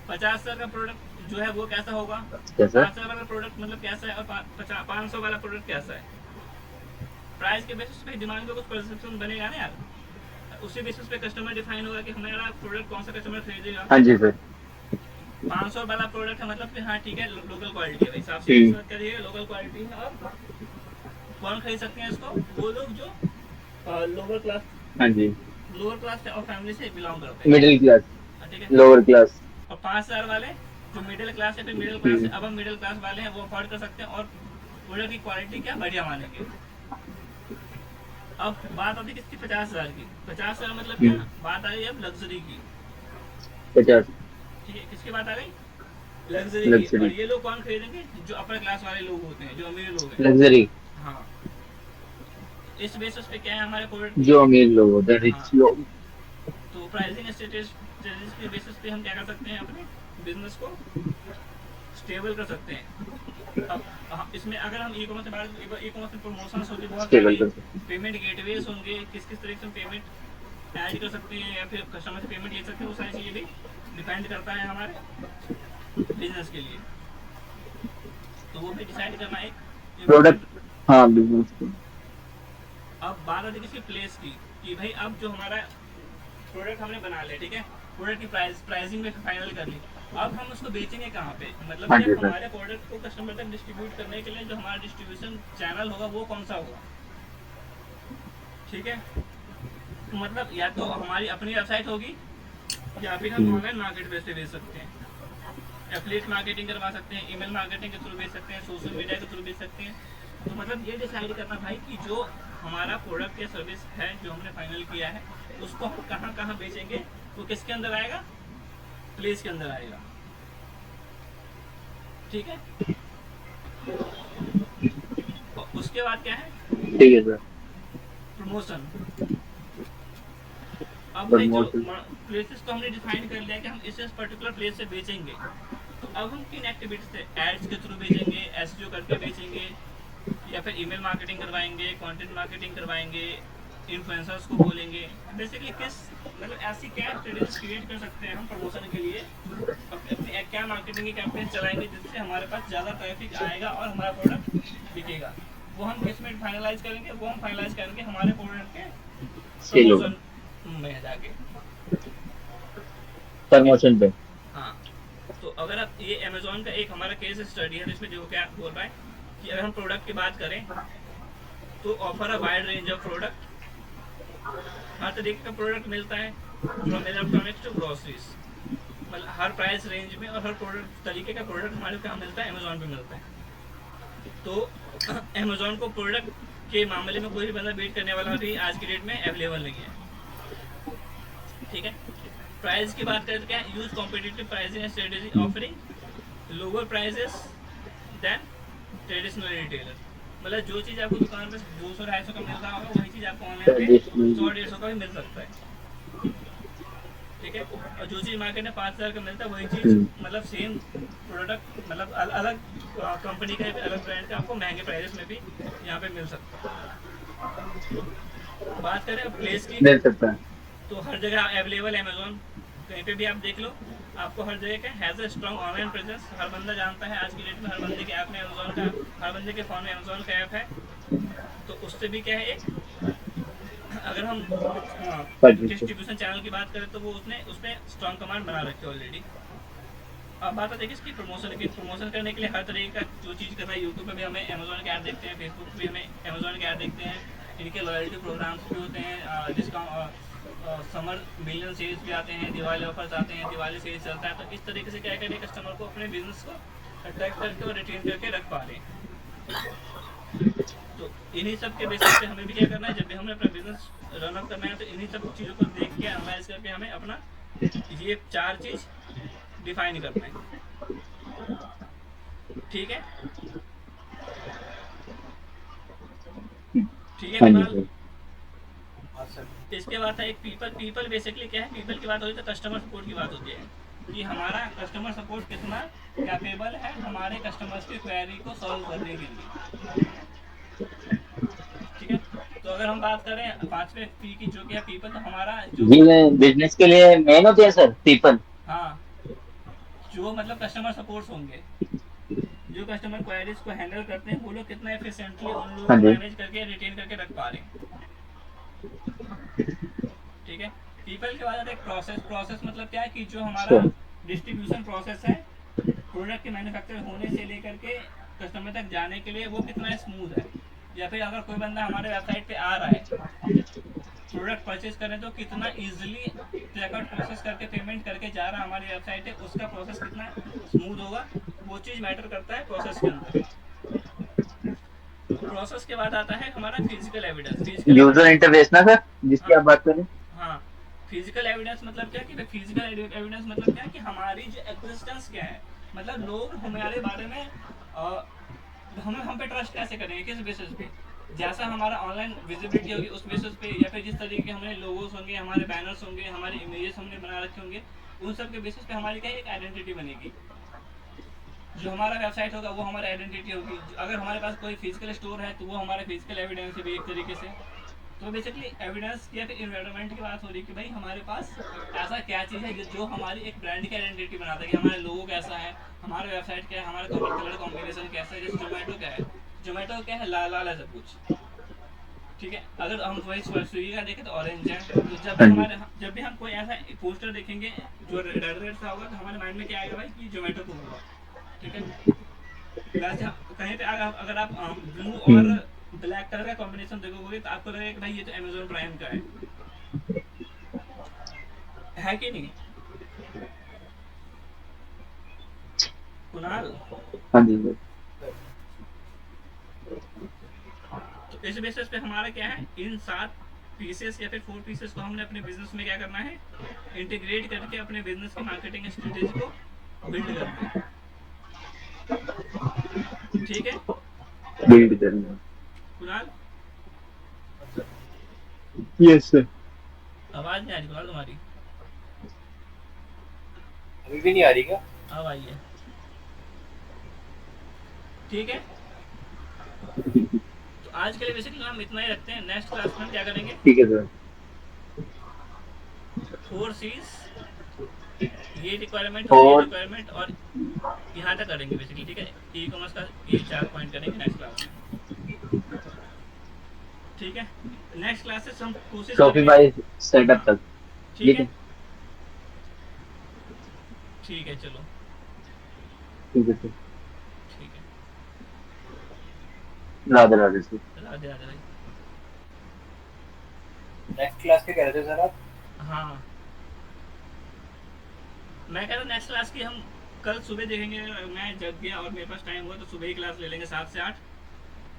50,000 का प्रोडक्ट जो है वो कैसा होगा, कैसा? 5,000 वाला प्रोडक्ट मतलब कैसा है, और 500 वाला प्रोडक्ट कैसा है। प्राइस के बेसिस पे डिमांड पे कुछ परसेप्शन बनेगा ना यार, उसी बेसिस पे कस्टमर डिफाइन होगा कि हमारा प्रोडक्ट कौन सा कस्टमर खरीदेगा। हाँ जी सर। 500 वाला प्रोडक्ट है मतलब कि हाँ ठीक है लोकल क्वालिटी है भाई, साफ सीधी बात करिए लोकल क्वालिटी है। और कौन खरीद सकते हैं इसको, वो लोग जो लोअर क्लास, हाँ जी लोअर क्लास और फैमिली से बिलोंग करते हैं। मिडिल क्लास, ठीक है, लोअर क्लास। और 5,000 वाले जो मिडिल क्लास है, फिर मिडिल क्लास से अब हम मिडिल क्लास वाले हैं, वो अफोर्ड कर सकते हैं और प्रोडक्ट की क्वालिटी क्या बढ़िया मानेंगे। अब बात आती है किसकी, 50,000 की। 50,000 मतलब क्या, बात आ गई अब लग्जरी की। 50 ठीक है, किसकी बात आ गई, लग्जरी की। लग्जरी। और ये लोग कौन खरीदेंगे, जो अपर क्लास वाले लोग होते हैं, जो अमीर लोग हैं। लग्जरी हाँ, इस बेसिस पे क्या है हमारे प्रोडक्ट की, जो अमीर लोग होते हैं, हाँ, रिच लोग। तो प्राइसिंग स्ट्रेटेजीज के बेसिस पे हम क्या कर सकते हैं, अपने बिजनेस को स्टेबल कर सकते हैं। अब इसमें अगर हम ई कॉमर्स से बात, ई कॉमर्स में प्रमोशन होगी बहुत स्टेबल सारी, कर सकते हैं। पेमेंट गेटवेज होंगे, किस किस तरीके से हम पेमेंट ऐड कर सकते हैं या फिर कस्टमर से पेमेंट ले सकते हैं, वो सारी चीज़ें भी डिपेंड करता है हमारे बिजनेस के लिए। तो वो भी डिसाइड करना एक प्रोडक्ट, इम्पोर्टेंट। हाँ बिजनेस को। अब बात आती है किसी प्लेस की, कि भाई अब जो हमारा प्रोडक्ट हमने बना लिया, ठीक है, प्रोडक्ट की प्राइसिंग में फाइनल कर ली, अब हम उसको बेचेंगे कहाँ पे, मतलब हाँ कि जी सर। हमारे प्रोडक्ट को कस्टमर तक डिस्ट्रीब्यूट करने के लिए जो हमारा डिस्ट्रीब्यूशन चैनल होगा वो कौन सा होगा। ठीक है, तो मतलब या तो हमारी अपनी वेबसाइट होगी या फिर हम ऑनलाइन मार्केट प्लेस से बेच सकते हैं, एफिलिएट मार्केटिंग करवा सकते हैं, ईमेल मार्केटिंग के थ्रू बेच सकते हैं, सोशल मीडिया के थ्रू बेच सकते हैं। तो मतलब ये डिसाइड करना भाई कि जो हमारा प्रोडक्ट या सर्विस है जो हमने फाइनल किया है उसको हम कहाँ कहाँ बेचेंगे, वो किसके अंदर आएगा, प्लेस के अंदर आएगा। ठीक है, और उसके बाद क्या है, ठीक है सर। प्रमोशन। अब भाई जो प्रमोशन। प्लेसेस तो हमने डिफाइन कर लिया कि हम इस पर्टिकुलर प्लेस से बेचेंगे, तो अब हम किन एक्टिविटीज से, एड्स के थ्रू बेचेंगे, एसईओ करके बेचेंगे, या फिर ईमेल मार्केटिंग करवाएंगे, कंटेंट मार्केटिंग करवाएंगे, इन्फ्लुएंसर्स को बोलेंगे, बेसिकली किस मतलब ऐसी क्या स्ट्रेटेजीज क्रिएट कर सकते हैं हम प्रमोशन के लिए, अपनी क्या मार्केटिंग की कैंपेन चलाएंगे जिससे हमारे पास ज़्यादा ट्रैफिक आएगा और हमारा प्रोडक्ट बिकेगा। वो हम किस में फाइनलाइज करेंगे, वो हम फाइनलाइज करेंगे हमारे प्रोडक्ट के सेल होगा प्रमोशन में जाके। प्रमोशन पे। हाँ, तो अगर आप ये अमेजोन का एक हमारा केस स्टडी है, जिसमें जो क्या बोल रहा है कि अगर हम प्रोडक्ट की बात करें तो offer a wide range of product, हर तरीके का प्रोडक्ट मिलता है, फ्रॉम इलेक्ट्रॉनिक्स टू ग्रोसरीज, मतलब हर प्राइस रेंज में और हर प्रोडक्ट तरीके का प्रोडक्ट हमारे कहाँ मिलता है, अमेजोन पे मिलता है। तो अमेजोन को प्रोडक्ट के मामले में कोई भी बंदा बीट करने वाला भी आज की डेट में अवेलेबल नहीं है। ठीक है, प्राइस की बात करें तो क्या है, use competitive pricing strategy offering lower prices than traditional retailer. मतलब जो चीज़ आपको दुकान पे 200-250 का मिल रहा होगा वही चीज़ आपको ऑनलाइन पे ट्रेडिशनल 100-150 का भी मिल सकता है। ठीक है, और जो चीज़ मार्केट में 5,000 का मिलता है वही चीज़ मतलब सेम प्रोडक्ट मतलब अलग कंपनी का अलग ब्रांड का आपको महंगे प्राइस में भी यहाँ पे मिल सकता है। बात करें अब प्लेस की, मिल सकता है। तो हर जगह अवेलेबल है अमेजोन, कहीं पे भी आप देख लो आपको हर जगह का has a strong online presence. हर बंदा जानता है आज की डेट में, हर बंदे के ऐप में अमेजोन का, हर बंदे के फ़ोन में अमेजोन का ऐप है। तो उससे भी क्या है, एक अगर हम डिस्ट्रीब्यूशन चैनल की बात करें तो वो उसने उसमें स्ट्रॉन्ग कमांड बना रखी है ऑलरेडी। अब बात आती है इसकी प्रमोशन की। प्रमोशन करने के लिए हर तरीके का जो चीज़ करना है, यूट्यूब पे भी हमें अमेजोन के ऐड देखते हैं, फेसबुक पे भी हमें अमेजोन के ऐड देखते हैं, इनके लॉयल्टी प्रोग्राम्स भी होते हैं, डिस्काउंट समर मिलियन सेल्स भी आते हैं, दिवाली ऑफर्स आते हैं, दिवाली सेल्स चलता है। तो इस तरीके से क्या करें, कस्टमर को अपने बिजनेस को अट्रैक्ट करके और रिटेन करके रख पा रहे हैं। तो इन्हीं सब के बेसिस पे हमें भी क्या करना है, जब भी हमें अपना बिजनेस रन अप करना है तो इन्हीं सब चीज़ों को देख के एनालाइज करके हमें अपना ये 4 चीज़ डिफाइन करना है। ठीक है, ठीक है हाँ जी कुणाल। सर। हाँ सर। इसके बाद था एक पीपल बेसिकली क्या है, पीपल की बात होती है तो कस्टमर सपोर्ट की बात होती है कि हमारा कस्टमर सपोर्ट कितना कैपेबल है हमारे कस्टमर्स की क्वेरी को सॉल्व करने के लिए। ठीक है, तो अगर हम बात करें 5वें पी की जो कि है पीपल, तो हमारा जो जी मैं बिजनेस के लिए मेन होते हैं सर पीपल। हाँ जो मतलब कस्टमर सपोर्ट्स होंगे, जो कस्टमर क्वेरीज को हैंडल करते हैं, वो लोग कितना एफिशिएंटली उन लोगों हाँ को जी मैनेज करके रिटेन करके रख पा रहे हैं। ठीक है, पीपल के बाद एक प्रोसेस मतलब क्या है कि जो हमारा सर। डिस्ट्रीब्यूशन प्रोसेस है प्रोडक्ट के मैन्युफैक्चर होने से लेकर के कस्टमर तक जाने के लिए, वो कितना स्मूथ है। या फिर अगर कोई बंदा हमारे वेबसाइट पे आ रहा है प्रोडक्ट परचेज करें तो कितना इजीली चेकआउट प्रोसेस करके पेमेंट करके जा रहा है हमारी वेबसाइट है, उसका प्रोसेस कितना स्मूथ होगा, वो चीज़ मैटर करता है प्रोसेस के अंदर। प्रोसेस के बाद आता है हमारा physical evidence. Physical user evidence, interface ना सर, जिसकी हाँ आप बात करें। हाँ, फिजिकल एविडेंस मतलब क्या कि फिजिकल एविडेंस मतलब क्या है कि हमारी जो एग्जिस्टेंस क्या है, मतलब लोग हमारे बारे में हमें हम पे ट्रस्ट कैसे करेंगे, किस बेसिस पे। जैसा हमारा ऑनलाइन विजिबिलिटी होगी उस बेसिस पे, या फिर जिस तरीके के हमारे लोगोस होंगे, हमारे बैनर्स होंगे, हमारे इमेजेस हमने बना रखे होंगे, उन सब के बेसिस पे हमारी क्या एक आइडेंटिटी बनेगी। जो हमारा वेबसाइट होगा वो हमारी आइडेंटिटी होगी। अगर हमारे पास कोई फिजिकल स्टोर है तो वो हमारा फिजिकल एविडेंस है भी एक तरीके से। तो बेसिकली एविडेंस या फिर इन्वायरमेंट की बात हो रही है कि भाई हमारे पास ऐसा क्या चीज़ है जो हमारी एक ब्रांड की आइडेंटिटी बनाता है, कि हमारा लोगो कैसा है, हमारा वेबसाइट क्या है, हमारा कलर कॉम्बिनेशन कैसा है। जैसे जोमेटो क्या है, जोमेटो क्या है, लाल लाल है सब कुछ। ठीक है, अगर हम वही स्विगी का देखें तो ऑरेंज है। तो हाँ जी जब भी हम कोई ऐसा पोस्टर देखेंगे जो रेड रेड सा होगा तो हमारे माइंड में क्या आएगा भाई कि जोमेटो को होगा। ठीक है, वैसे कहीं पे अगर आप ब्लू और ब्लैक कलर का कॉम्बिनेशन देखोगे तो आपको लगेगा कि भाई ये तो अमेजोन प्राइम का है कि नहीं कुणाल। हाँ जी सर। तो इस बेसिस पे हमारा क्या है, इन 7 पीसेस या फिर 4 पीसेस को हमने अपने बिजनेस में क्या करना है, इंटीग्रेट करके अपने बिजनेस की मार्केटिंग स्ट्रेटेजी को बिल्ड करना है। ठीक है बिल्ड करना। Kunal, yes sir. आवाज नहीं आ रही कुणाल तुम्हारी। अभी भी नहीं आ रही क्या? अब आई है। ठीक है, तो आज के लिए बेसिकली हम इतना ही रखते हैं। नेक्स्ट क्लास में हम क्या करेंगे, ठीक है सर। 4 C's, ये रिक्वायरमेंट और ये और रिक्वायरमेंट और यहाँ तक करेंगे बेसिकली। ठीक है, ई कॉमर्स का ये 4 पॉइंट करेंगे नेक्स्ट क्लास में। ठीक है, नेक्स्ट क्लास से हम कोशिश करेंगे। शॉपिफाई सेटअप हाँ तक। ठीक ठीक है, है। ठीक है चलो, ठीक है सर। ठीक है, राधे राधे सर। राधे राधे भाई। नेक्स्ट क्लास के कह रहे थे सर आप? हाँ मैं कह रहा हूँ नेक्स्ट क्लास की हम कल सुबह देखेंगे। अगर मैं जग गया और मेरे पास टाइम हुआ तो सुबह ही क्लास ले लेंगे 7 से 8,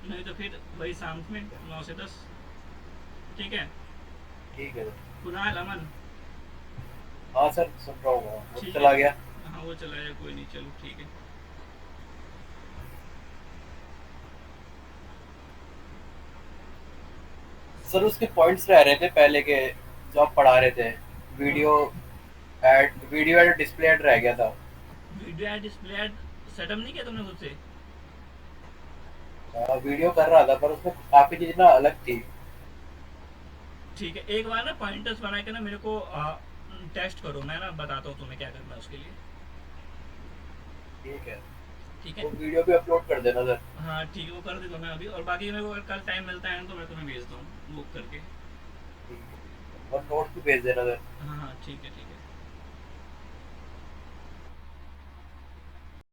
नहीं तो फिर वही शाम में 9 से 10। ठीक है ठीक है। कुणाल, अमन, हाँ सर सुन रहा हूँ वो ठीक है। चला गया। हाँ वो चला जाए, कोई नहीं, चलो ठीक है। सर उसके पॉइंट्स रह रहे थे पहले के जो आप पढ़ा रहे थे। कौन? वीडियो एड डिस्प्ले एड रह गया था। Video add display ad setup नहीं किया तुमने खुद से? वीडियो कर रहा था पर उसमें काफी चीजें ना अलग थी। ठीक है, एक बार ना पॉइंटर्स बना के ना मेरे को टेस्ट करो, मैं ना बताता हूँ तुम्हें क्या करना है उसके लिए। ठीक है। ठीक है। वो वीडियो भी अपलोड कर देना सर। हाँ ठीक है, वो कर देता हूँ मैं अभी, और बाकी मेरे को अगर कल टाइम मिलता है ना तो मैं तुम्हें भेजता हूँ बुक करके। ठीक है और नोट्स भी भेज देना सर। हाँ हाँ ठीक है ठीक है।